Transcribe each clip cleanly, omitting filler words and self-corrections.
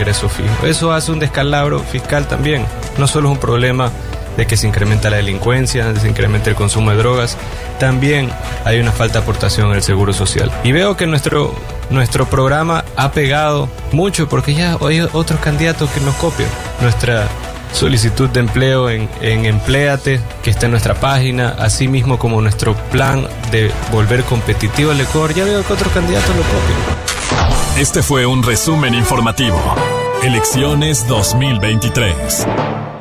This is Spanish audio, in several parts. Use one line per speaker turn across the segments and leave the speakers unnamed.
ingreso fijo. Eso hace un descalabro fiscal también. No solo es un problema de que se incrementa la delincuencia, se incrementa el consumo de drogas, también hay una falta de aportación en el seguro social. Y veo que nuestro programa ha pegado mucho porque ya hay otros candidatos que nos copian. Nuestra solicitud de empleo en Empléate, que está en nuestra página, así mismo como nuestro plan de volver competitivo al Ecuador, ya veo que otros candidatos lo copian.
Este fue un resumen informativo. Elecciones 2023.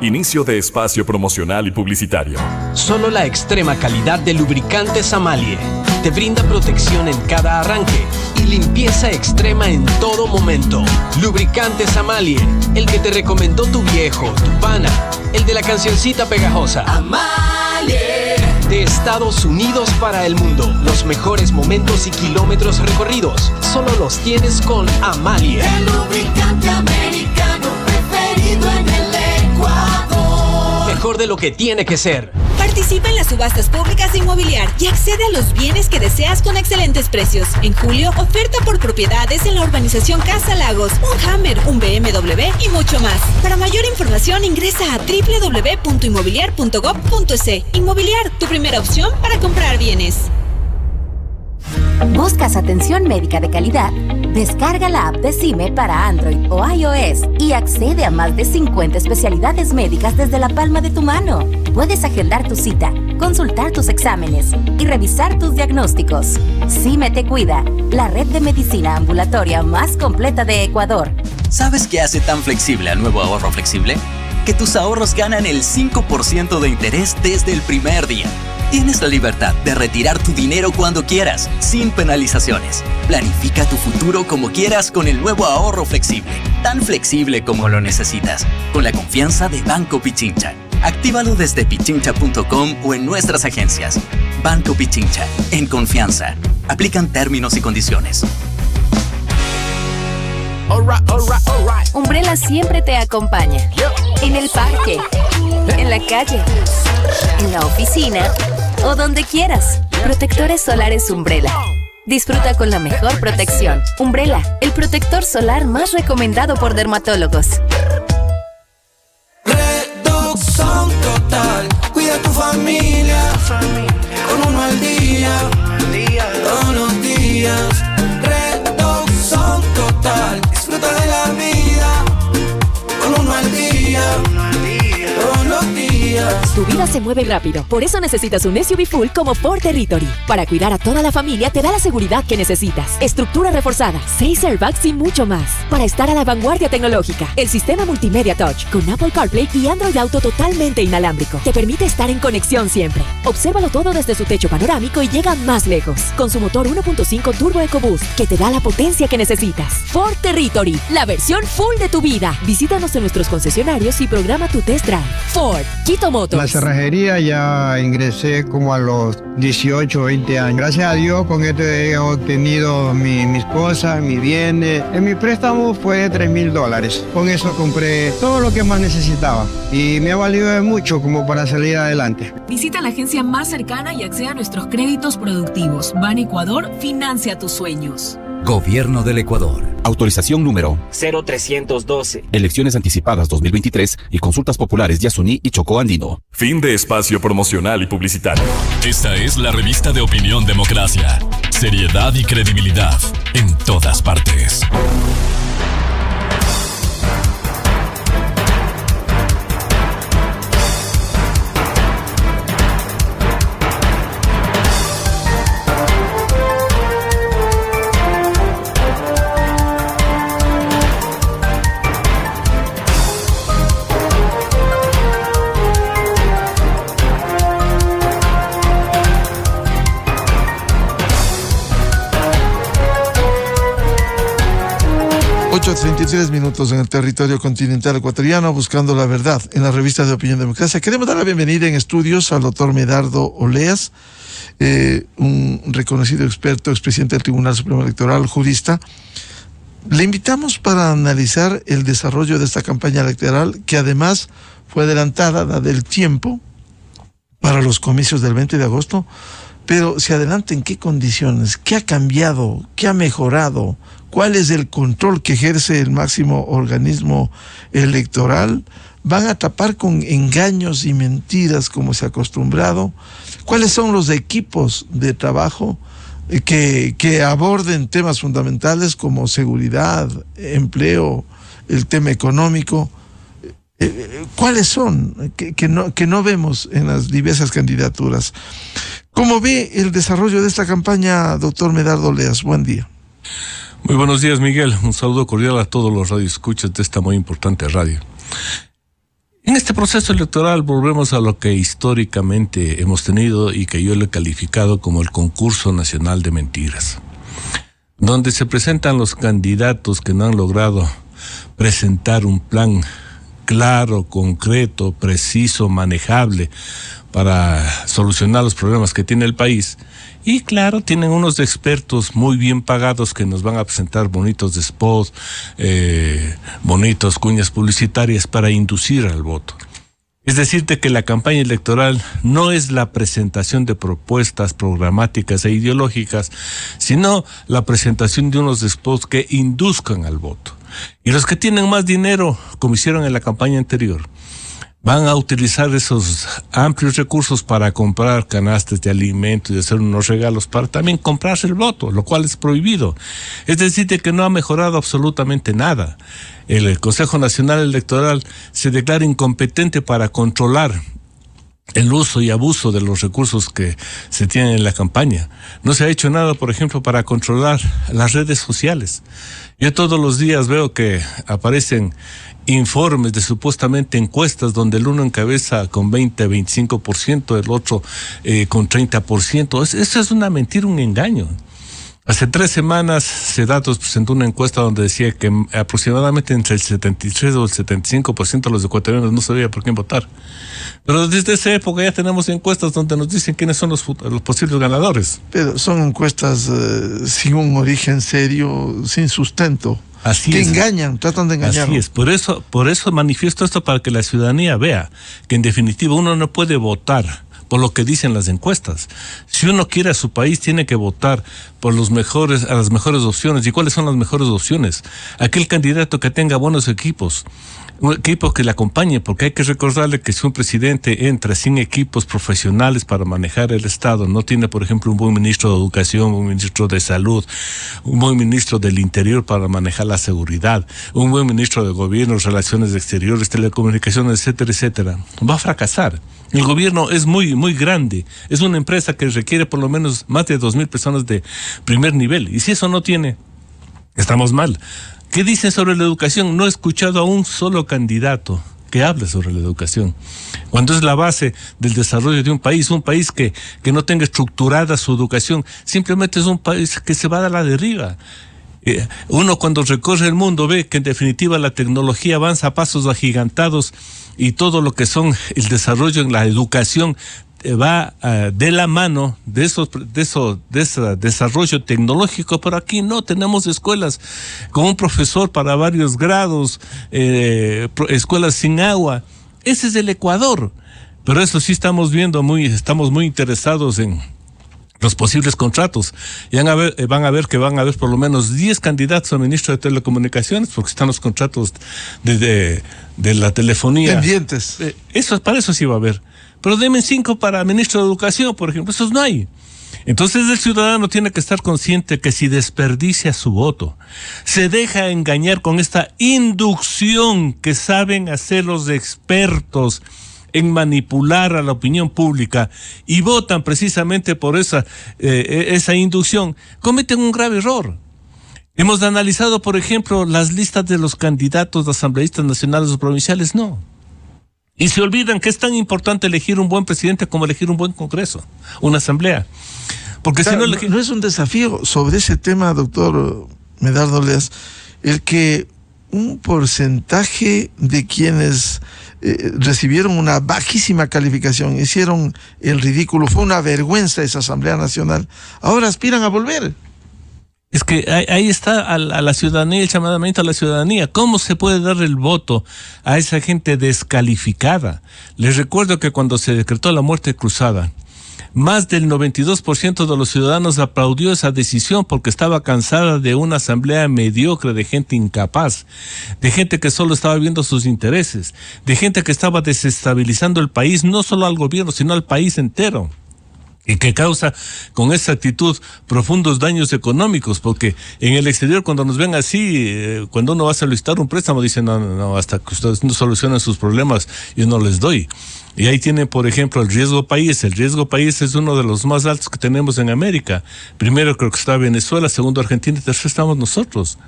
Inicio de espacio promocional y publicitario.
Solo la extrema calidad de lubricantes Amalie te brinda protección en cada arranque y limpieza extrema en todo momento. Lubricantes Amalie, el que te recomendó tu viejo, tu pana, el de la cancioncita pegajosa. Amalie. De Estados Unidos para el mundo, los mejores momentos y kilómetros recorridos, solo los tienes con Amalie.
El lubricante americano preferido en el Ecuador.
Mejor de lo que tiene que ser.
Participa en las subastas públicas de Inmobiliar y accede a los bienes que deseas con excelentes precios. En julio, oferta por propiedades en la urbanización Casa Lagos, un Hammer, un BMW y mucho más. Para mayor información ingresa a www.inmobiliar.gov.es. Inmobiliar, tu primera opción para comprar bienes.
¿Buscas atención médica de calidad? Descarga la app de CIME para Android o iOS y accede a más de 50 especialidades médicas desde la palma de tu mano. Puedes agendar tu cita, consultar tus exámenes y revisar tus diagnósticos. CIME te cuida, la red de medicina ambulatoria más completa de Ecuador.
¿Sabes qué hace tan flexible al nuevo ahorro flexible? Que tus ahorros ganan el 5% de interés desde el primer día. Tienes la libertad de retirar tu dinero cuando quieras, sin penalizaciones. Planifica tu futuro como quieras con el nuevo ahorro flexible, tan flexible como lo necesitas, con la confianza de Banco Pichincha. Actívalo desde pichincha.com o en nuestras agencias. Banco Pichincha, en confianza. Aplican términos y condiciones.
Umbrella siempre te acompaña. En el parque, en la calle, en la oficina o donde quieras. Protectores solares Umbrella. Disfruta con la mejor protección. Umbrella, el protector solar más recomendado por dermatólogos.
Reducción total. Cuida a tu familia. Con uno al día. Todos los días. Reducción total. Disfruta de la vida. Con uno al día. Todos los días.
Tu vida se mueve rápido, por eso necesitas un SUV full como Ford Territory. Para cuidar a toda la familia te da la seguridad que necesitas. Estructura reforzada, 6 airbags y mucho más. Para estar a la vanguardia tecnológica, el sistema multimedia Touch con Apple CarPlay y Android Auto totalmente inalámbrico te permite estar en conexión siempre. Obsérvalo todo desde su techo panorámico y llega más lejos. Con su motor 1.5 Turbo EcoBoost que te da la potencia que necesitas. Ford Territory, la versión full de tu vida. Visítanos en nuestros concesionarios y programa tu test drive. Ford, Quito Motors.
La cerrajería ya ingresé como a los 18 o 20 años. Gracias a Dios con esto he obtenido mis cosas, mis bienes. En mi préstamo fue $3,000. Con eso compré todo lo que más necesitaba y me ha valido de mucho como para salir adelante.
Visita la agencia más cercana y accede a nuestros créditos productivos. Ban Ecuador, financia tus sueños.
Gobierno del Ecuador. Autorización número
0312.
Elecciones anticipadas 2023 y consultas populares Yasuní y Chocó Andino.
Fin de espacio promocional y publicitario. Esta es la revista de Opinión Democracia. Seriedad y credibilidad en todas partes.
Minutos en el territorio continental ecuatoriano, buscando la verdad en la revista de Opinión Democracia. Queremos dar la bienvenida en estudios al doctor Medardo Oleas, un reconocido experto, expresidente del Tribunal Supremo Electoral, jurista. Le invitamos para analizar el desarrollo de esta campaña electoral, que además fue adelantada, dada el tiempo, para los comicios del 20 de agosto, pero se adelanta en qué condiciones, qué ha cambiado, qué ha mejorado, cuál es el control que ejerce el máximo organismo electoral, van a tapar con engaños y mentiras como se ha acostumbrado, cuáles son los equipos de trabajo que aborden temas fundamentales como seguridad, empleo, el tema económico. ¿Cuáles son que no vemos en las diversas candidaturas? ¿Cómo ve el desarrollo de esta campaña, doctor Medardo Oleas? Buen día.
Muy buenos días, Miguel. Un saludo cordial a todos los radioescuchas de esta muy importante radio. En este proceso electoral volvemos a lo que históricamente hemos tenido y que yo le he calificado como el concurso nacional de mentiras, donde se presentan los candidatos que no han logrado presentar un plan claro, concreto, preciso, manejable para solucionar los problemas que tiene el país. Y claro, tienen unos expertos muy bien pagados que nos van a presentar bonitos spots, bonitos cuñas publicitarias para inducir al voto. Es decirte que la campaña electoral no es la presentación de propuestas programáticas e ideológicas, sino la presentación de unos spots que induzcan al voto. Y los que tienen más dinero, como hicieron en la campaña anterior, van a utilizar esos amplios recursos para comprar canastas de alimentos y hacer unos regalos para también comprarse el voto, lo cual es prohibido. Es decir, que no ha mejorado absolutamente nada. El Consejo Nacional Electoral se declara incompetente para controlar el uso y abuso de los recursos que se tienen en la campaña. No se ha hecho nada, por ejemplo, para controlar las redes sociales. Yo todos los días veo que aparecen informes de supuestamente encuestas donde el uno encabeza con 20-25%, el otro con 30%. Eso es una mentira, un engaño. Hace 3 semanas Sedatos presentó una encuesta donde decía que aproximadamente entre el 73 o el 75% de los ecuatorianos no sabía por quién votar. Pero desde esa época ya tenemos encuestas donde nos dicen quiénes son los posibles ganadores.
Pero son encuestas sin un origen serio, sin sustento.
Así
que
es.
Engañan, tratan de engañar.
Así es, por eso manifiesto esto para que la ciudadanía vea que en definitiva uno no puede votar por lo que dicen las encuestas. Si uno quiere a su país, tiene que votar por las mejores opciones. ¿Y cuáles son las mejores opciones? Aquel candidato que tenga buenos equipos, un equipo que le acompañe, porque hay que recordarle que si un presidente entra sin equipos profesionales para manejar el Estado, no tiene, por ejemplo, un buen ministro de Educación, un ministro de Salud, un buen ministro del Interior para manejar la seguridad, un buen ministro de Gobierno, Relaciones Exteriores, Telecomunicaciones, etcétera, etcétera, va a fracasar. El gobierno es muy grande, es una empresa que requiere por lo menos más de 2,000 personas de primer nivel, y si eso no tiene, estamos mal. ¿Qué dicen sobre la educación? No he escuchado a un solo candidato que hable sobre la educación, cuando es la base del desarrollo de un país que no tenga estructurada su educación, simplemente es un país que se va a la deriva. Uno cuando recorre el mundo ve que en definitiva la tecnología avanza a pasos agigantados y todo lo que son el desarrollo en la educación va de la mano de ese desarrollo tecnológico, pero aquí no tenemos escuelas con un profesor para varios grados, escuelas sin agua. Ese es el Ecuador, pero eso sí estamos muy interesados en los posibles contratos. Y van a ver que van a haber por lo menos 10 candidatos a ministro de Telecomunicaciones, porque están los contratos de la telefonía
pendientes.
Para eso sí va a haber. Pero denme 5 para ministro de Educación, por ejemplo. Esos no hay. Entonces el ciudadano tiene que estar consciente que si desperdicia su voto, se deja engañar con esta inducción que saben hacer los expertos en manipular a la opinión pública y votan precisamente por esa inducción, cometen un grave error. Hemos analizado, por ejemplo, las listas de los candidatos de asambleístas nacionales o provinciales, no. Y se olvidan que es tan importante elegir un buen presidente como elegir un buen Congreso, una asamblea. Porque
claro, si no es un desafío sobre ese tema, doctor Medardo Oleas, el que un porcentaje de quienes recibieron una bajísima calificación, hicieron el ridículo, fue una vergüenza esa Asamblea Nacional, ahora aspiran a volver.
Es que ahí está a la ciudadanía, el llamamiento a la ciudadanía. ¿Cómo se puede dar el voto a esa gente descalificada? Les recuerdo que cuando se decretó la muerte cruzada, Más del 92% de los ciudadanos aplaudió esa decisión porque estaba cansada de una asamblea mediocre, de gente incapaz, de gente que solo estaba viendo sus intereses, de gente que estaba desestabilizando el país, no solo al gobierno, sino al país entero. Y que causa con esa actitud profundos daños económicos, porque en el exterior cuando nos ven así, cuando uno va a solicitar un préstamo, dicen no, hasta que ustedes no solucionen sus problemas, yo no les doy. Y ahí tienen, por ejemplo, el riesgo país. El riesgo país es uno de los más altos que tenemos en América. Primero creo que está Venezuela, segundo Argentina y tercero estamos nosotros.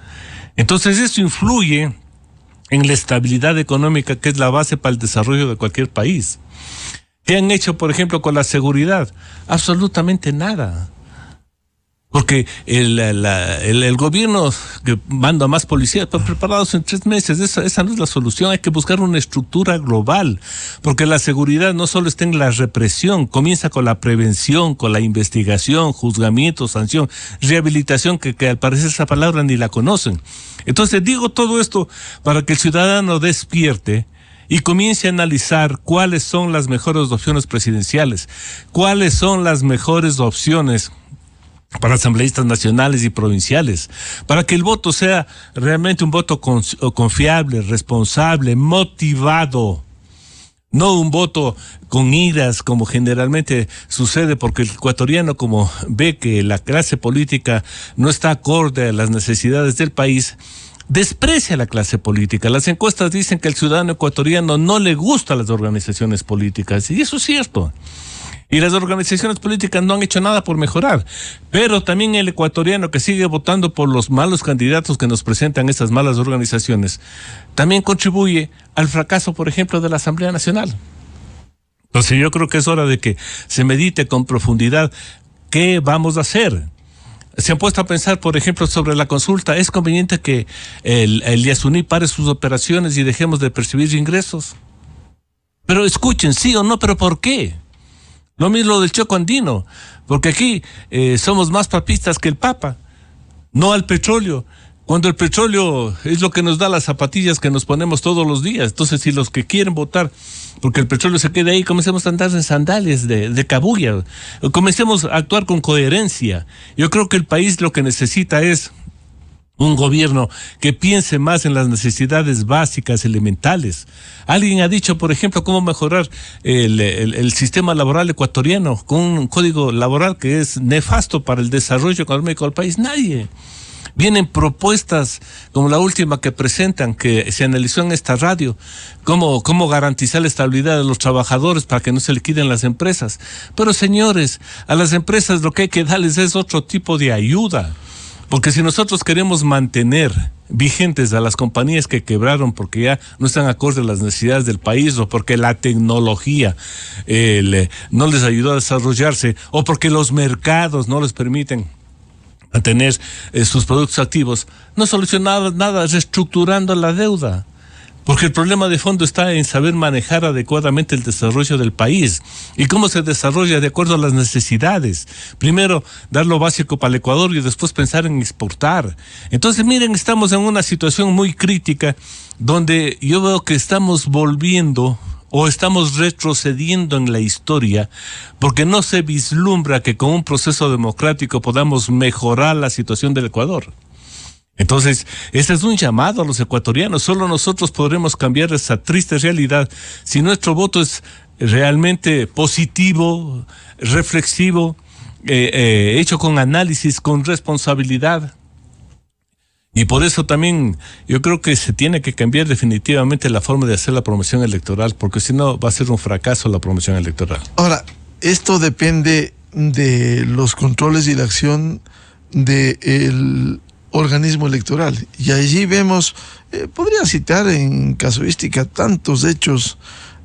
Entonces eso influye en la estabilidad económica, que es la base para el desarrollo de cualquier país. ¿Qué han hecho, por ejemplo, con la seguridad? Absolutamente nada. Porque el gobierno que manda más policías, pero preparados en 3 meses, esa no es la solución. Hay que buscar una estructura global, porque la seguridad no solo está en la represión, comienza con la prevención, con la investigación, juzgamiento, sanción, rehabilitación, que al parecer esa palabra ni la conocen. Entonces digo todo esto para que el ciudadano despierte y comience a analizar cuáles son las mejores opciones presidenciales, cuáles son las mejores opciones para asambleístas nacionales y provinciales, para que el voto sea realmente un voto confiable, responsable, motivado, no un voto con iras como generalmente sucede, porque el ecuatoriano, como ve que la clase política no está acorde a las necesidades del país, desprecia a la clase política. Las encuestas dicen que el ciudadano ecuatoriano no le gustan las organizaciones políticas, y eso es cierto. Y las organizaciones políticas no han hecho nada por mejorar. Pero también el ecuatoriano que sigue votando por los malos candidatos que nos presentan esas malas organizaciones, también contribuye al fracaso, por ejemplo, de la Asamblea Nacional. Entonces yo creo que es hora de que se medite con profundidad qué vamos a hacer. Se han puesto a pensar, por ejemplo, sobre la consulta. ¿Es conveniente que el Yasuní pare sus operaciones y dejemos de percibir ingresos? Pero escuchen, sí o no, pero ¿por qué? Lo mismo del Choco Andino, porque aquí somos más papistas que el Papa, no al petróleo, cuando el petróleo es lo que nos da las zapatillas que nos ponemos todos los días. Entonces, si los que quieren votar porque el petróleo se quede ahí, comencemos a andar en sandalias de cabuya, comencemos a actuar con coherencia. Yo creo que el país lo que necesita es un gobierno que piense más en las necesidades básicas, elementales. Alguien ha dicho, por ejemplo, cómo mejorar el sistema laboral ecuatoriano con un código laboral que es nefasto para el desarrollo económico del país. Nadie. Vienen propuestas como la última que presentan, que se analizó en esta radio, cómo garantizar la estabilidad de los trabajadores para que no se liquiden las empresas. Pero señores, a las empresas lo que hay que darles es otro tipo de ayuda. Porque si nosotros queremos mantener vigentes a las compañías que quebraron porque ya no están acorde a las necesidades del país, o porque la tecnología no les ayudó a desarrollarse, o porque los mercados no les permiten mantener sus productos activos, no solucionamos nada reestructurando la deuda. Porque el problema de fondo está en saber manejar adecuadamente el desarrollo del país. ¿Y cómo se desarrolla? De acuerdo a las necesidades. Primero, dar lo básico para el Ecuador y después pensar en exportar. Entonces, miren, estamos en una situación muy crítica donde yo veo que estamos volviendo o estamos retrocediendo en la historia, porque no se vislumbra que con un proceso democrático podamos mejorar la situación del Ecuador. Entonces, ese es un llamado a los ecuatorianos. Solo nosotros podremos cambiar esa triste realidad si nuestro voto es realmente positivo, reflexivo, hecho con análisis, con responsabilidad. Y por eso también yo creo que se tiene que cambiar definitivamente la forma de hacer la promoción electoral, porque si no va a ser un fracaso la promoción electoral.
Ahora, esto depende de los controles y la acción del organismo electoral. Y allí vemos, podría citar en casuística tantos hechos,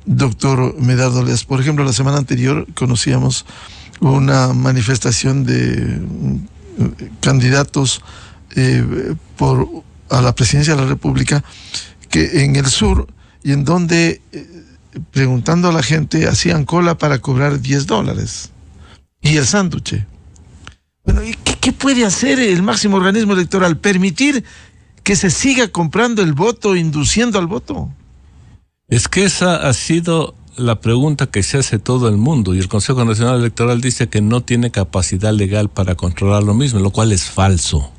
doctor Medardo Oleas. Por ejemplo, la semana anterior conocíamos una manifestación de candidatos a la presidencia de la República que en el sur, y en donde preguntando a la gente hacían cola para cobrar $10 y el sándwich. Bueno, ¿y qué puede hacer el máximo organismo electoral? ¿Permitir que se siga comprando el voto, induciendo al voto?
Es que esa ha sido la pregunta que se hace todo el mundo, y el Consejo Nacional Electoral dice que no tiene capacidad legal para controlar lo mismo, lo cual es falso.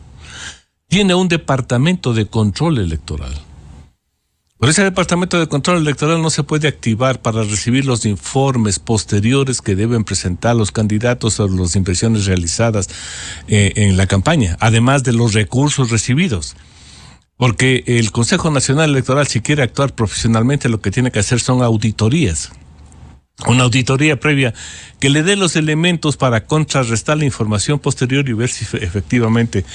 Tiene un departamento de control electoral. Por ese departamento de control electoral no se puede activar para recibir los informes posteriores que deben presentar los candidatos sobre las inversiones realizadas en la campaña, además de los recursos recibidos. Porque el Consejo Nacional Electoral, si quiere actuar profesionalmente, lo que tiene que hacer son auditorías. Una auditoría previa que le dé los elementos para contrarrestar la información posterior y ver si efectivamente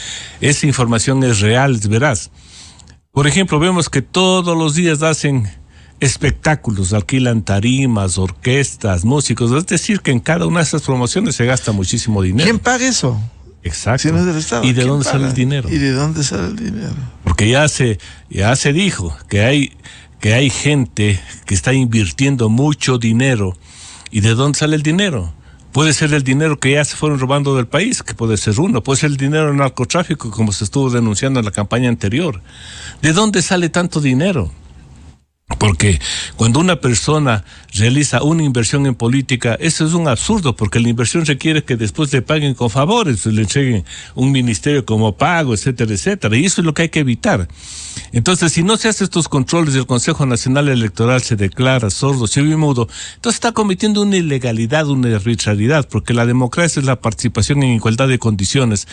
esa información es real, es veraz. Por ejemplo, vemos que todos los días hacen espectáculos, alquilan tarimas, orquestas, músicos. Es decir, que en cada una de esas promociones se gasta muchísimo dinero.
¿Quién paga eso?
Exacto.
Si no es del Estado.
¿Y de dónde sale el dinero?
¿Y de dónde sale el dinero?
Porque ya se dijo que hay gente que está invirtiendo mucho dinero. ¿Y de dónde sale el dinero? Puede ser el dinero que ya se fueron robando del país, que puede ser uno. Puede ser el dinero del narcotráfico, como se estuvo denunciando en la campaña anterior. ¿De dónde sale tanto dinero? Porque cuando una persona realiza una inversión en política, eso es un absurdo, porque la inversión requiere que después le paguen con favores, le entreguen un ministerio como pago, etcétera, etcétera. Y eso es lo que hay que evitar. Entonces, si no se hacen estos controles y el Consejo Nacional Electoral se declara sordo, ciego y mudo, entonces está cometiendo una ilegalidad, una arbitrariedad, porque la democracia es la participación en igualdad de condiciones,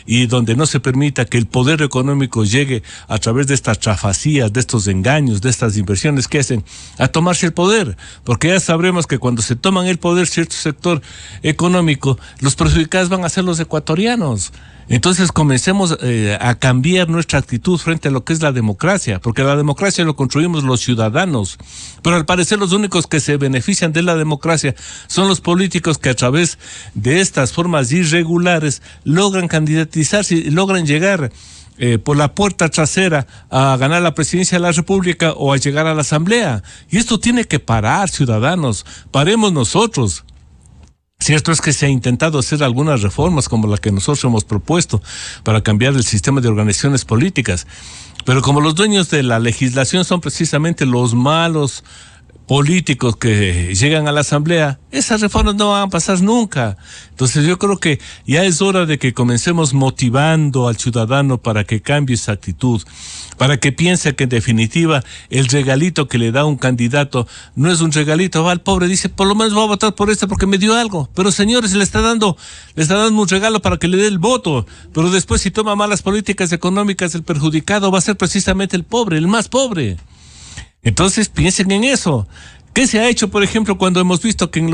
y donde no se permita que el poder económico llegue a través de estas trafacías, de estos engaños, de estas inversiones que hacen, a tomarse el poder. Porque ya sabremos que cuando se toman el poder cierto sector económico, los perjudicados van a ser los ecuatorianos. Entonces comencemos a cambiar nuestra actitud frente a lo que es la democracia, porque la democracia lo construimos los ciudadanos, pero al parecer los únicos que se benefician de la democracia son los políticos que a través de estas formas irregulares logran candidatizarse y logran llegar por la puerta trasera a ganar la presidencia de la República o a llegar a la Asamblea. Y esto tiene que parar, ciudadanos. Paremos nosotros. Cierto es que se ha intentado hacer algunas reformas como la que nosotros hemos propuesto para cambiar el sistema de organizaciones políticas, pero como los dueños de la legislación son precisamente los malos políticos que llegan a la Asamblea, esas reformas no van a pasar nunca. Entonces yo creo que ya es hora de que comencemos motivando al ciudadano para que cambie esa actitud, para que piense que en definitiva el regalito que le da un candidato no es un regalito. Va al pobre, dice, por lo menos voy a votar por este porque me dio algo. Pero señores, le está dando un regalo para que le dé el voto. Pero después, si toma malas políticas económicas, el perjudicado va a ser precisamente el pobre, el más pobre. Entonces piensen en eso. ¿Qué se ha hecho, por ejemplo, cuando hemos visto que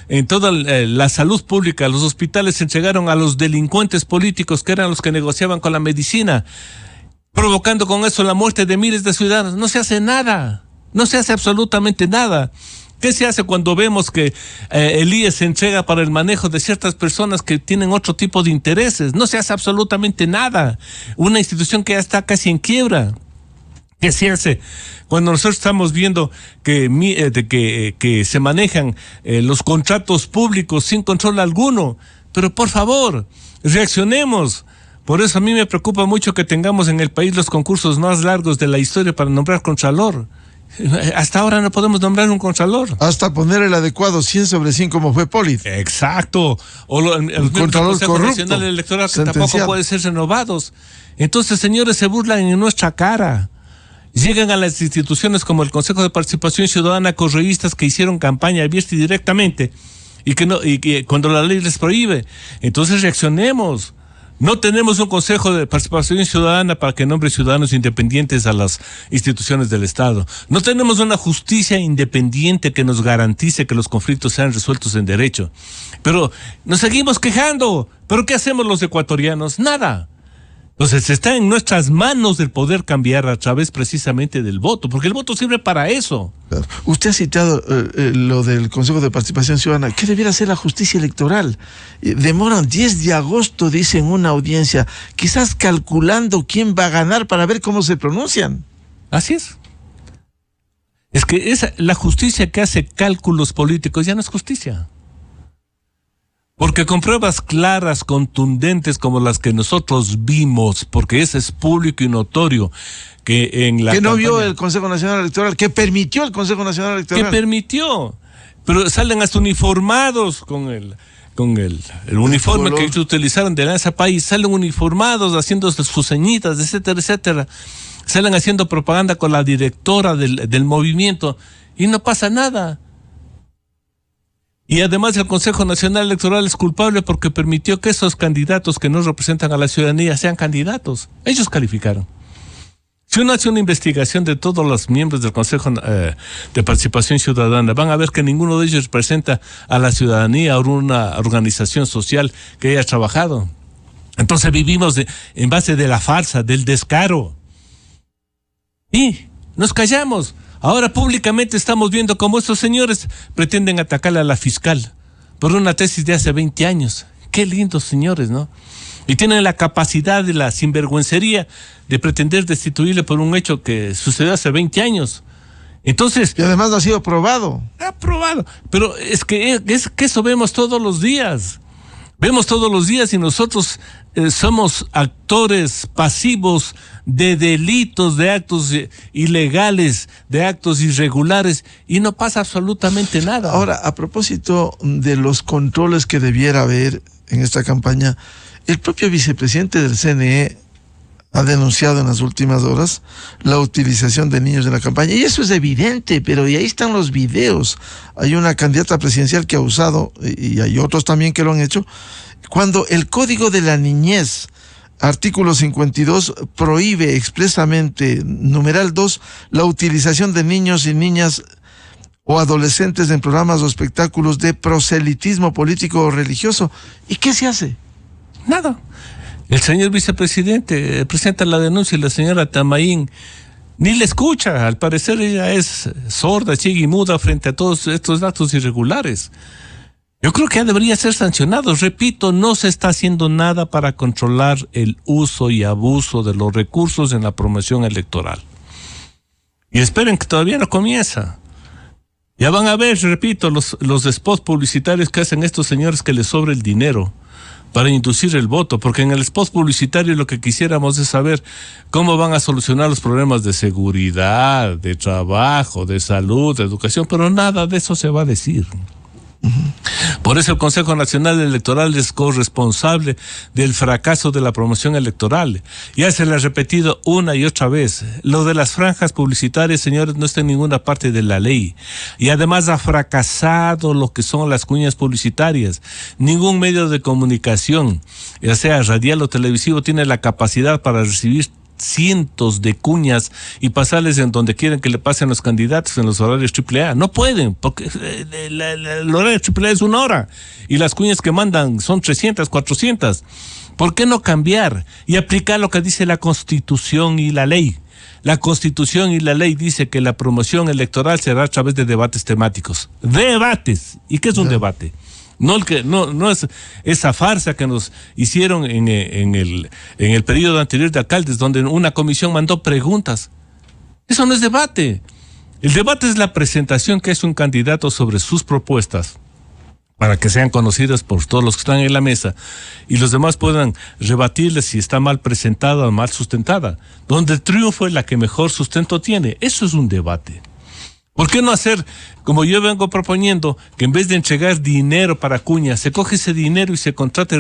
en toda la salud pública, los hospitales se entregaron a los delincuentes políticos que eran los que negociaban con la medicina, provocando con eso la muerte de miles de ciudadanos? No se hace nada, no se hace absolutamente nada. ¿Qué se hace cuando vemos que el IES se entrega para el manejo de ciertas personas que tienen otro tipo de intereses? No se hace absolutamente nada. Una institución que ya está casi en quiebra. ¿Qué se hace cuando nosotros estamos viendo que se manejan los contratos públicos sin control alguno? Pero por favor, reaccionemos. Por eso a mí me preocupa mucho que tengamos en el país los concursos más largos de la historia para nombrar contralor. Hasta ahora no podemos nombrar un contralor.
Hasta poner el adecuado 100 sobre 100 como fue Polit.
Exacto. O el
contralor
Consejo
corrupto,
Nacional Electoral que
sentenciado.
tampoco puede ser renovados. Entonces, señores, se burlan en nuestra cara. Llegan a las instituciones como el Consejo de Participación Ciudadana, correístas que hicieron campaña abierta y directamente y que cuando la ley les prohíbe. Entonces reaccionemos. No tenemos un Consejo de Participación Ciudadana para que nombre ciudadanos independientes a las instituciones del Estado. No tenemos una justicia independiente que nos garantice que los conflictos sean resueltos en derecho. Pero nos seguimos quejando. ¿Pero qué hacemos los ecuatorianos? Nada. Entonces está en nuestras manos el poder cambiar a través precisamente del voto, porque el voto sirve para eso.
Usted ha citado lo del Consejo de Participación Ciudadana. ¿Qué debiera ser la justicia electoral? Demoran 10 de agosto, dicen una audiencia, quizás calculando quién va a ganar para ver cómo se pronuncian.
Así es. Es que la justicia que hace cálculos políticos ya no es justicia. Porque con pruebas claras, contundentes como las que nosotros vimos, porque ese es público y notorio, que en la
que no vio el Consejo Nacional Electoral, que permitió el Consejo Nacional Electoral.
Que permitió. pero salen hasta uniformados con el uniforme que ellos utilizaron de Alianza País, salen uniformados haciendo sus ceñitas, etcétera, etcétera. Salen haciendo propaganda con la directora del movimiento y no pasa nada. Y además el Consejo Nacional Electoral es culpable porque permitió que esos candidatos que no representan a la ciudadanía sean candidatos. Ellos calificaron. Si uno hace una investigación de todos los miembros del Consejo de Participación Ciudadana, van a ver que ninguno de ellos representa a la ciudadanía o una organización social que haya trabajado. Entonces vivimos en base de la farsa, del descaro. Y nos callamos. Ahora públicamente estamos viendo cómo estos señores pretenden atacarle a la fiscal por una tesis de hace 20 años. Qué lindos señores, ¿no? Y tienen la capacidad de la sinvergüencería de pretender destituirle por un hecho que sucedió hace 20 años. Entonces...
Y además no ha sido aprobado.
Aprobado. Pero es que eso vemos todos los días. Vemos todos los días y nosotros somos actores pasivos de delitos, de actos ilegales, de actos irregulares y no pasa absolutamente nada.
Ahora, a propósito de los controles que debiera haber en esta campaña, el propio vicepresidente del CNE ha denunciado en las últimas horas la utilización de niños en la campaña. Y eso es evidente, pero y ahí están los videos. Hay una candidata presidencial que ha usado, y hay otros también que lo han hecho, cuando el Código de la Niñez, artículo 52, prohíbe expresamente, numeral 2, la utilización de niños y niñas o adolescentes en programas o espectáculos de proselitismo político o religioso. ¿Y qué se hace?
Nada. El señor vicepresidente presenta la denuncia y la señora Tamaín ni le escucha. Al parecer ella es sorda, ciega y muda frente a todos estos actos irregulares. Yo creo que ya debería ser sancionado. Repito, no se está haciendo nada para controlar el uso y abuso de los recursos en la promoción electoral. Y esperen que todavía no comienza. Ya van a ver, repito, los spots publicitarios que hacen estos señores que les sobra el dinero para inducir el voto, porque en el spot publicitario lo que quisiéramos es saber cómo van a solucionar los problemas de seguridad, de trabajo, de salud, de educación, pero nada de eso se va a decir. Por eso el Consejo Nacional Electoral es corresponsable del fracaso de la promoción electoral. Ya se le ha repetido una y otra vez. Lo de las franjas publicitarias, señores, no está en ninguna parte de la ley. Y además ha fracasado lo que son las cuñas publicitarias. Ningún medio de comunicación, ya sea radial o televisivo, tiene la capacidad para recibir cientos de cuñas y pasarles en donde quieren que le pasen los candidatos en los horarios AAA. No pueden, porque el horario AAA es 1 hora y las cuñas que mandan son 300, 400. ¿Por qué no cambiar y aplicar lo que dice la Constitución y la ley? La Constitución y la ley dice que la promoción electoral será a través de debates temáticos. ¡Debates! ¿Y qué es un debate? No es esa farsa que nos hicieron en el periodo anterior de alcaldes, donde una comisión mandó preguntas. Eso no es debate. El debate es la presentación que hace un candidato sobre sus propuestas para que sean conocidas por todos los que están en la mesa y los demás puedan rebatirles si está mal presentada o mal sustentada. Donde el triunfo es la que mejor sustento tiene. Eso es un debate. ¿Por qué no hacer, como yo vengo proponiendo, que en vez de entregar dinero para cuñas, se coge ese dinero y se contrate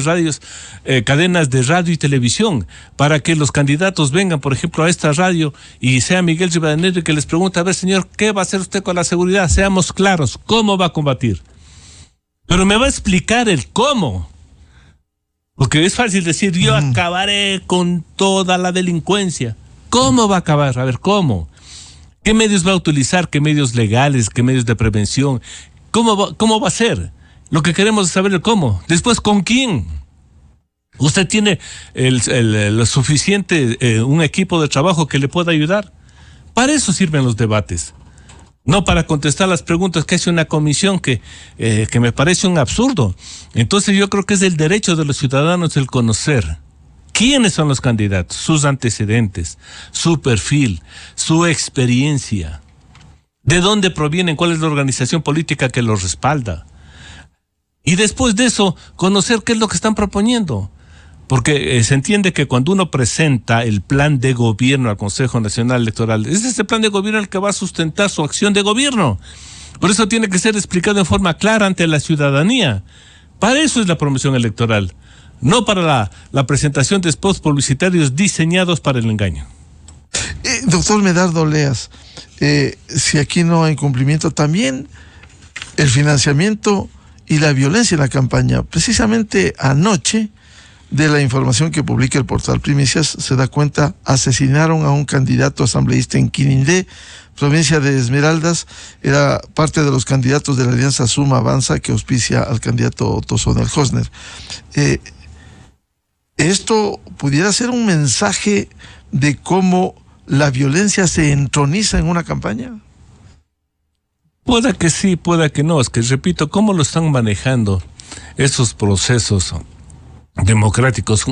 cadenas de radio y televisión, para que los candidatos vengan, por ejemplo, a esta radio y sea Miguel Rivadeneira que les pregunte, a ver, señor, ¿qué va a hacer usted con la seguridad? Seamos claros, ¿cómo va a combatir? Pero me va a explicar el cómo. Porque es fácil decir, yo acabaré con toda la delincuencia. ¿Cómo va a acabar? A ver, ¿cómo? ¿Qué medios va a utilizar? ¿Qué medios legales? ¿Qué medios de prevención? ¿Cómo va a ser? Lo que queremos es saber el cómo. Después, ¿con quién? ¿Usted tiene lo suficiente, un equipo de trabajo que le pueda ayudar? Para eso sirven los debates. No para contestar las preguntas que hace una comisión que me parece un absurdo. Entonces yo creo que es el derecho de los ciudadanos el conocer quiénes son los candidatos, sus antecedentes, su perfil, su experiencia, de dónde provienen, cuál es la organización política que los respalda. Y después de eso, conocer qué es lo que están proponiendo. Porque se entiende que cuando uno presenta el plan de gobierno al Consejo Nacional Electoral, es ese plan de gobierno el que va a sustentar su acción de gobierno. Por eso tiene que ser explicado en forma clara ante la ciudadanía. Para eso es la promoción electoral, no para la presentación de spots publicitarios diseñados para el engaño.
Doctor Medardo Oleas, si aquí no hay cumplimiento, también el financiamiento y la violencia en la campaña. Precisamente anoche, de la información que publica el portal Primicias, se da cuenta, asesinaron a un candidato asambleísta en Quinindé, provincia de Esmeraldas. Era parte de los candidatos de la alianza Suma Avanza que auspicia al candidato Otto Sonnenhösner. Esto pudiera ser un mensaje de cómo la violencia se entroniza en una campaña.
Pueda que sí, pueda que no. Es que, repito, cómo lo están manejando esos procesos democráticos,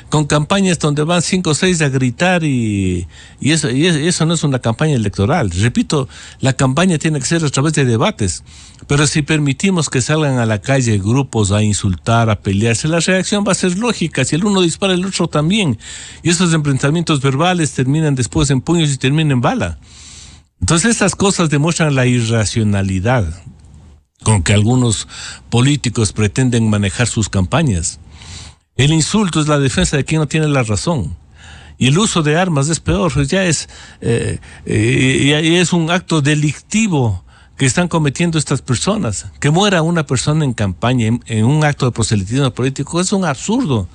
con campañas donde van 5 o 6 a gritar y eso no es una campaña electoral. Repito, la campaña tiene que ser a través de debates, pero si permitimos que salgan a la calle grupos a insultar, a pelearse, la reacción va a ser lógica. Si el uno dispara, el otro también, y esos enfrentamientos verbales terminan después en puños y terminan en bala. Entonces estas cosas demuestran la irracionalidad con que algunos políticos pretenden manejar sus campañas. El insulto es la defensa de quien no tiene la razón. Y el uso de armas es peor, pues ya es un acto delictivo que están cometiendo estas personas. Que muera una persona en campaña, en un acto de proselitismo político, es un absurdo.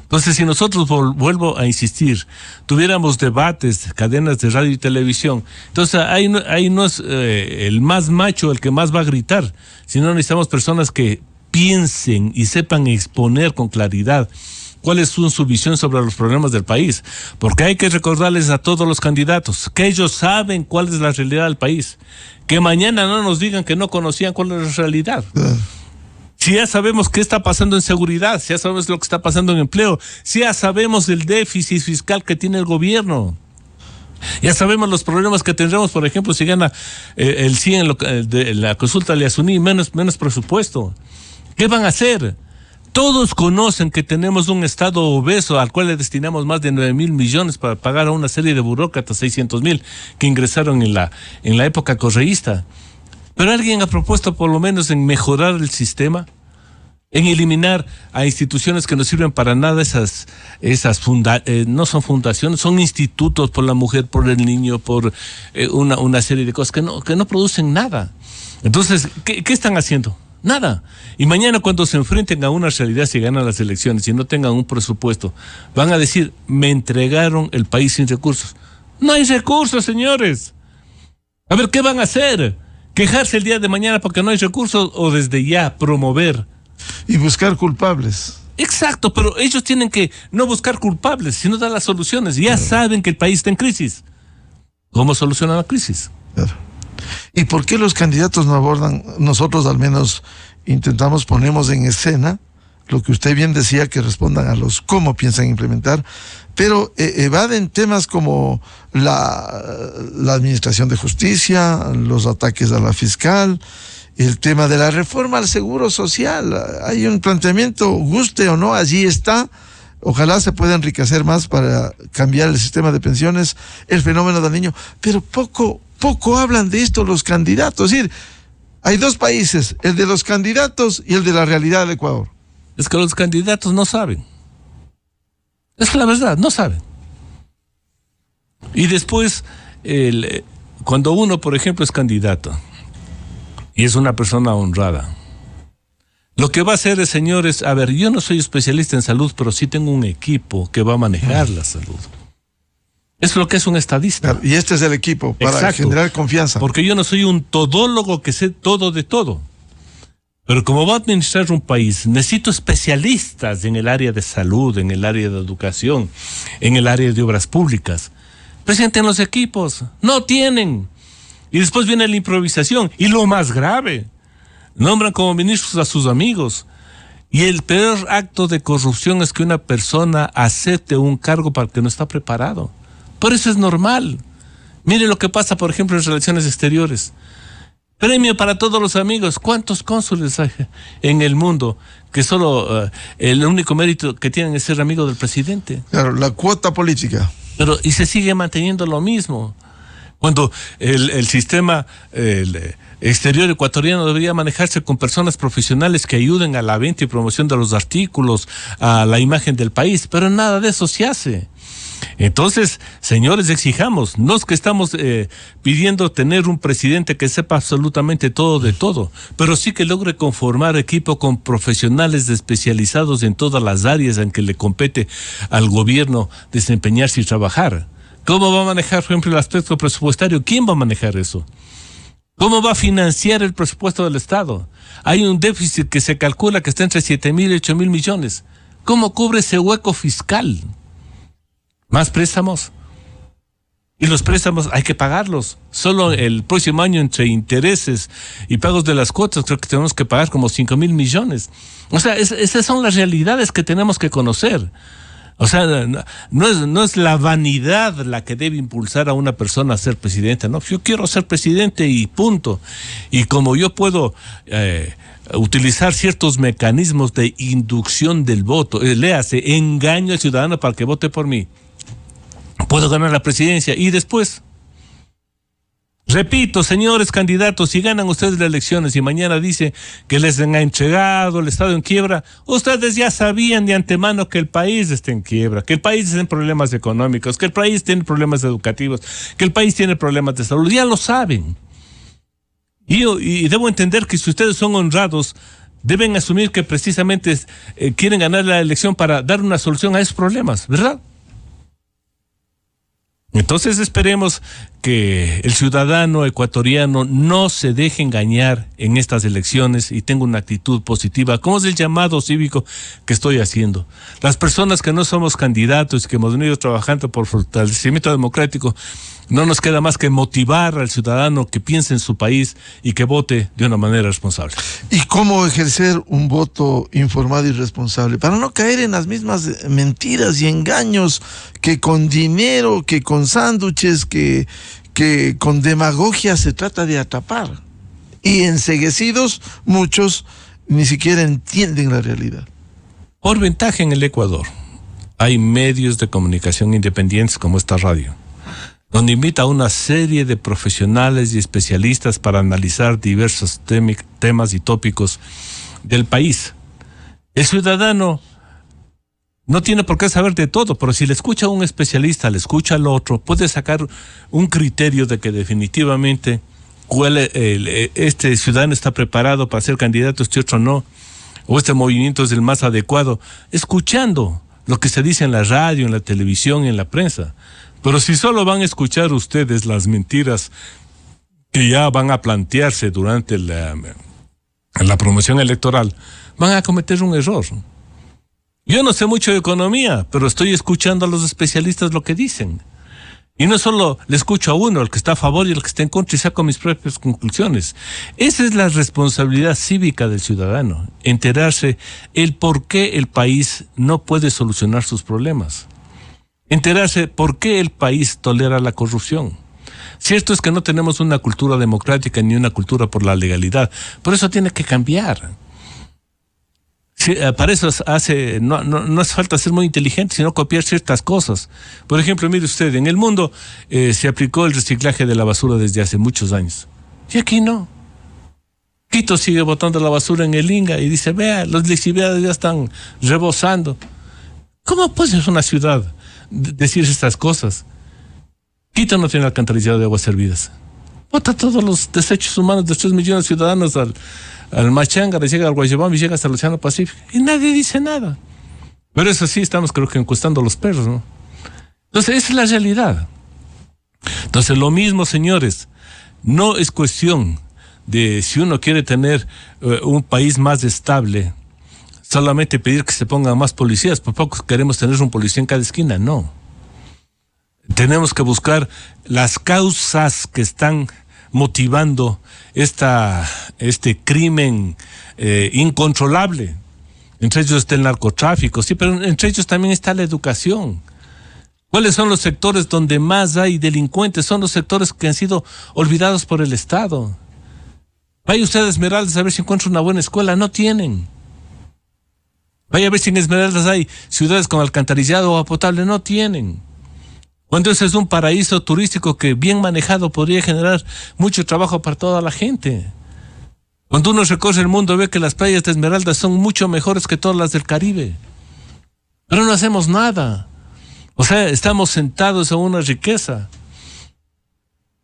Entonces, si nosotros, vuelvo a insistir, tuviéramos debates, cadenas de radio y televisión, entonces ahí no es el más macho el que más va a gritar, sino necesitamos personas que piensen y sepan exponer con claridad cuál es su visión sobre los problemas del país, porque hay que recordarles a todos los candidatos que ellos saben cuál es la realidad del país, que mañana no nos digan que no conocían cuál es la realidad. Si ya sabemos qué está pasando en seguridad, si ya sabemos lo que está pasando en empleo, si ya sabemos el déficit fiscal que tiene el gobierno, ya sabemos los problemas que tendremos, por ejemplo, si gana el 100 de la consulta de Yasuní, menos presupuesto. ¿Qué van a hacer? Todos conocen que tenemos un Estado obeso al cual le destinamos más de 9,000 millones para pagar a una serie de burócratas, 600,000 que ingresaron en la época correísta. Pero alguien ha propuesto por lo menos en mejorar el sistema, en eliminar a instituciones que no sirven para nada, no son fundaciones, son institutos por la mujer, por el niño, por una serie de cosas que no producen nada. Entonces, ¿qué están haciendo? Nada. Y mañana cuando se enfrenten a una realidad, si ganan las elecciones y no tengan un presupuesto, van a decir, me entregaron el país sin recursos. No hay recursos, señores. A ver, ¿qué van a hacer? ¿Quejarse el día de mañana porque no hay recursos o desde ya promover?
Y buscar culpables.
Exacto, pero ellos tienen que no buscar culpables, sino dar las soluciones. Ya saben que el país está en crisis. ¿Cómo solucionan la crisis?
Claro. ¿Y por qué los candidatos no abordan? Nosotros al menos ponemos en escena lo que usted bien decía, que respondan a los cómo piensan implementar, pero evaden temas como la administración de justicia, los ataques a la fiscal, el tema de la reforma al seguro social. Hay un planteamiento, guste o no, allí está. Ojalá se pueda enriquecer más para cambiar el sistema de pensiones, el fenómeno del niño, pero poco hablan de esto los candidatos. Es decir, hay dos países, el de los candidatos y el de la realidad del Ecuador.
Es que los candidatos no saben. Es la verdad, no saben. Y después, cuando uno, por ejemplo, es candidato y es una persona honrada, lo que va a hacer es, señores, a ver, yo no soy especialista en salud, pero sí tengo un equipo que va a manejar la salud. Es lo que es un estadista.
Y este es el equipo para generar confianza.
Porque yo no soy un todólogo que sé todo de todo. Pero como va a administrar un país, necesito especialistas en el área de salud, en el área de educación, en el área de obras públicas. Presenten los equipos. No tienen. Y después viene la improvisación. Y lo más grave, nombran como ministros a sus amigos. Y el peor acto de corrupción es que una persona acepte un cargo para el que no está preparado. Por eso es normal. Mire lo que pasa, por ejemplo, en relaciones exteriores. Premio para todos los amigos. ¿Cuántos cónsules hay en el mundo que solo el único mérito que tienen es ser amigo del presidente?
Claro, la cuota política.
Pero y se sigue manteniendo lo mismo. Cuando el sistema exterior ecuatoriano debería manejarse con personas profesionales que ayuden a la venta y promoción de los artículos, a la imagen del país, pero nada de eso se hace. Entonces, señores, exijamos, no es que estamos pidiendo tener un presidente que sepa absolutamente todo de todo, pero sí que logre conformar equipo con profesionales especializados en todas las áreas en que le compete al gobierno desempeñarse y trabajar. ¿Cómo va a manejar, por ejemplo, el aspecto presupuestario? ¿Quién va a manejar eso? ¿Cómo va a financiar el presupuesto del Estado? Hay un déficit que se calcula que está entre 7.000 y 8.000 millones. ¿Cómo cubre ese hueco fiscal? ¿Más préstamos? Y los préstamos hay que pagarlos. Solo el próximo año, entre intereses y pagos de las cuotas, creo que tenemos que pagar como 5.000 millones. O sea, esas son las realidades que tenemos que conocer. O sea, no es la vanidad la que debe impulsar a una persona a ser presidente, no, yo quiero ser presidente y punto. Y como yo puedo utilizar ciertos mecanismos de inducción del voto, léase, engaño al ciudadano para que vote por mí, puedo ganar la presidencia y después... Repito, señores candidatos, si ganan ustedes las elecciones y mañana dice que les han entregado el Estado en quiebra, ustedes ya sabían de antemano que el país está en quiebra, que el país tiene problemas económicos, que el país tiene problemas educativos, que el país tiene problemas de salud, ya lo saben. Y debo entender que si ustedes son honrados, deben asumir que precisamente quieren ganar la elección para dar una solución a esos problemas, ¿verdad? Entonces esperemos que el ciudadano ecuatoriano no se deje engañar en estas elecciones y tenga una actitud positiva, como es el llamado cívico que estoy haciendo. Las personas que no somos candidatos y que hemos venido trabajando por fortalecimiento democrático, no nos queda más que motivar al ciudadano que piense en su país y que vote de una manera responsable.
¿Y cómo ejercer un voto informado y responsable? Para no caer en las mismas mentiras y engaños que con dinero, que con sándwiches, que con demagogia se trata de atrapar. Y enceguecidos, muchos ni siquiera entienden la realidad.
Por ventaja en el Ecuador, hay medios de comunicación independientes como esta radio, donde invita a una serie de profesionales y especialistas para analizar diversos temas y tópicos del país. El ciudadano no tiene por qué saber de todo, pero si le escucha a un especialista, le escucha al otro, puede sacar un criterio de que definitivamente este ciudadano está preparado para ser candidato, este otro no, o este movimiento es el más adecuado, escuchando lo que se dice en la radio, en la televisión y en la prensa. Pero si solo van a escuchar ustedes las mentiras que ya van a plantearse durante la promoción electoral, van a cometer un error. Yo no sé mucho de economía, pero estoy escuchando a los especialistas lo que dicen. Y no solo le escucho a uno, el que está a favor y el que está en contra, y saco mis propias conclusiones. Esa es la responsabilidad cívica del ciudadano, enterarse el por qué el país no puede solucionar sus problemas. Enterarse por qué el país tolera la corrupción. Cierto es que no tenemos una cultura democrática ni una cultura por la legalidad, pero eso tiene que cambiar. Sí, para eso no hace falta ser muy inteligente, sino copiar ciertas cosas. Por ejemplo, mire usted, en el mundo se aplicó el reciclaje de la basura desde hace muchos años. Y aquí no. Quito sigue botando la basura en el Inga y dice, vea, los lixiviados ya están rebosando. ¿Cómo puede ser una ciudad decir estas cosas? Quito no tiene alcantarillado de aguas servidas. Bota todos los desechos humanos de 3 millones de ciudadanos al Machanga, le llega al Guayabamba y llega hasta el Océano Pacífico. Y nadie dice nada. Pero eso sí, estamos creo que encuestando a los perros, ¿no? Entonces, esa es la realidad. Entonces, lo mismo, señores, no es cuestión de si uno quiere tener un país más estable, solamente pedir que se pongan más policías. Por poco queremos tener un policía en cada esquina, no. Tenemos que buscar las causas que están motivando este crimen incontrolable. Entre ellos está el narcotráfico, sí, pero entre ellos también está la educación. ¿Cuáles son los sectores donde más hay delincuentes? Son los sectores que han sido olvidados por el Estado. Vaya usted a Esmeraldas a ver si encuentra una buena escuela, no tienen. Vaya a ver si en Esmeraldas hay ciudades con alcantarillado o agua potable, no tienen. Cuando ese es un paraíso turístico que bien manejado podría generar mucho trabajo para toda la gente. Cuando uno recorre el mundo ve que las playas de Esmeralda son mucho mejores que todas las del Caribe. Pero no hacemos nada. O sea, estamos sentados en una riqueza.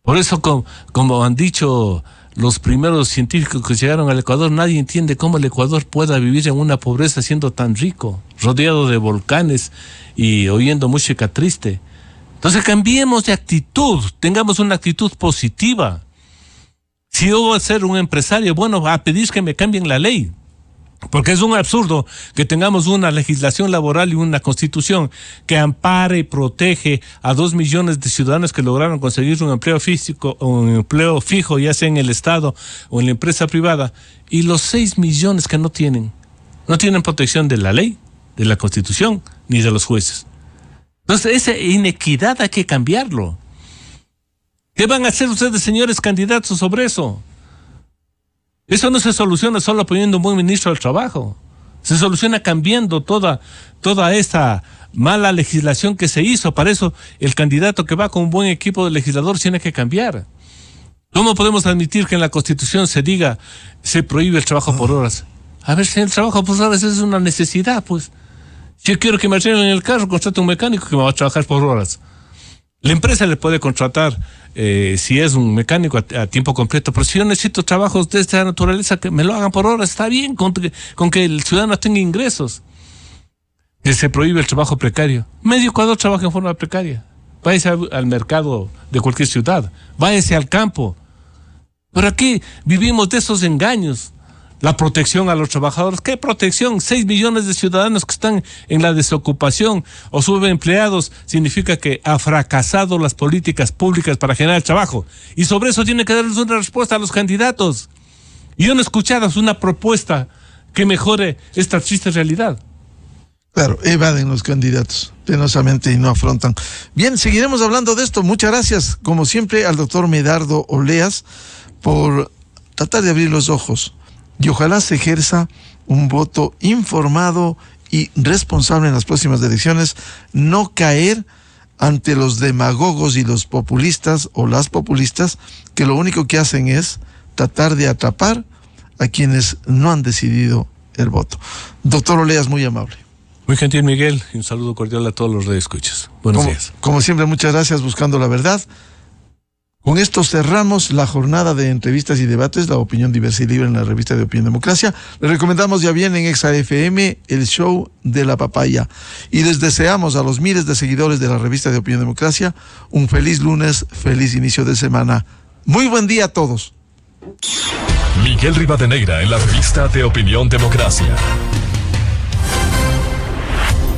Por eso, como han dicho los primeros científicos que llegaron al Ecuador, nadie entiende cómo el Ecuador pueda vivir en una pobreza siendo tan rico, rodeado de volcanes y oyendo música triste. Entonces cambiemos de actitud, tengamos una actitud positiva. Si yo voy a ser un empresario, bueno, a pedir que me cambien la ley. Porque es un absurdo que tengamos una legislación laboral y una constitución que ampare y protege a 2 millones de ciudadanos que lograron conseguir un empleo físico o un empleo fijo, ya sea en el Estado o en la empresa privada, y los 6 millones que no tienen protección de la ley, de la constitución, ni de los jueces. Entonces, esa inequidad hay que cambiarlo. ¿Qué van a hacer ustedes, señores candidatos, sobre eso? Eso no se soluciona solo poniendo un buen ministro del Trabajo. Se soluciona cambiando toda esta mala legislación que se hizo. Para eso, el candidato que va con un buen equipo de legisladores tiene que cambiar. ¿Cómo podemos admitir que en la Constitución se prohíbe el trabajo por horas? A ver, si el trabajo por horas es una necesidad, pues. Si yo quiero que me arreglen el carro, contrato un mecánico que me va a trabajar por horas. La empresa le puede contratar, si es un mecánico a tiempo completo, pero si yo necesito trabajos de esta naturaleza, que me lo hagan por horas, está bien, con que el ciudadano tenga ingresos. Que se prohíbe el trabajo precario. Medio Ecuador trabaja en forma precaria. Váyase al mercado de cualquier ciudad, váyase al campo. Pero aquí vivimos de esos engaños. La protección a los trabajadores. ¿Qué protección? 6 millones de ciudadanos que están en la desocupación o subempleados significa que ha fracasado las políticas públicas para generar trabajo. Y sobre eso tiene que darles una respuesta a los candidatos. Y yo no he escuchado una propuesta que mejore esta triste realidad.
Claro, evaden los candidatos, penosamente, y no afrontan. Bien, seguiremos hablando de esto. Muchas gracias, como siempre, al doctor Medardo Oleas por tratar de abrir los ojos. Y ojalá se ejerza un voto informado y responsable en las próximas elecciones, no caer ante los demagogos y los populistas o las populistas que lo único que hacen es tratar de atrapar a quienes no han decidido el voto. Doctor Oleas, muy amable.
Muy gentil, Miguel, y un saludo cordial a todos los radioescuchas. Buenos días.
Como siempre, muchas gracias, buscando la verdad. Con esto cerramos la jornada de entrevistas y debates, la opinión diversa y libre en la revista de Opinión Democracia. Les recomendamos ya bien en Exa FM el show de la papaya. Y les deseamos a los miles de seguidores de la revista de Opinión Democracia un feliz lunes, feliz inicio de semana. Muy buen día a todos.
Miguel Rivadeneira en la revista de Opinión Democracia.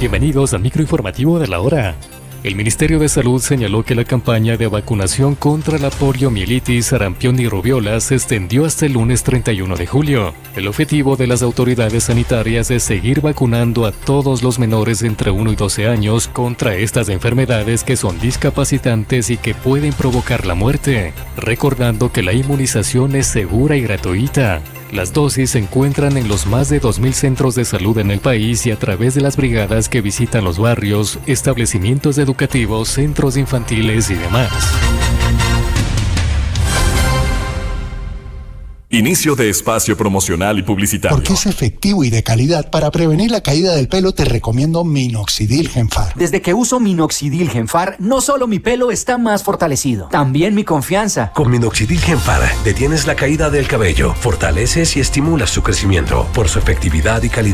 Bienvenidos al microinformativo de la hora. El Ministerio de Salud señaló que la campaña de vacunación contra la poliomielitis, sarampión y rubiola se extendió hasta el lunes 31 de julio. El objetivo de las autoridades sanitarias es seguir vacunando a todos los menores entre 1 y 12 años contra estas enfermedades que son discapacitantes y que pueden provocar la muerte, recordando que la inmunización es segura y gratuita. Las dosis se encuentran en los más de 2.000 centros de salud en el país y a través de las brigadas que visitan los barrios, establecimientos educativos, centros infantiles y demás.
Inicio de espacio promocional y publicitario.
Porque es efectivo y de calidad. Para prevenir la caída del pelo te recomiendo Minoxidil Genfar.
Desde que uso Minoxidil Genfar, no solo mi pelo está más fortalecido, también mi confianza.
Con Minoxidil Genfar detienes la caída del cabello, fortaleces y estimulas su crecimiento por su efectividad y calidad.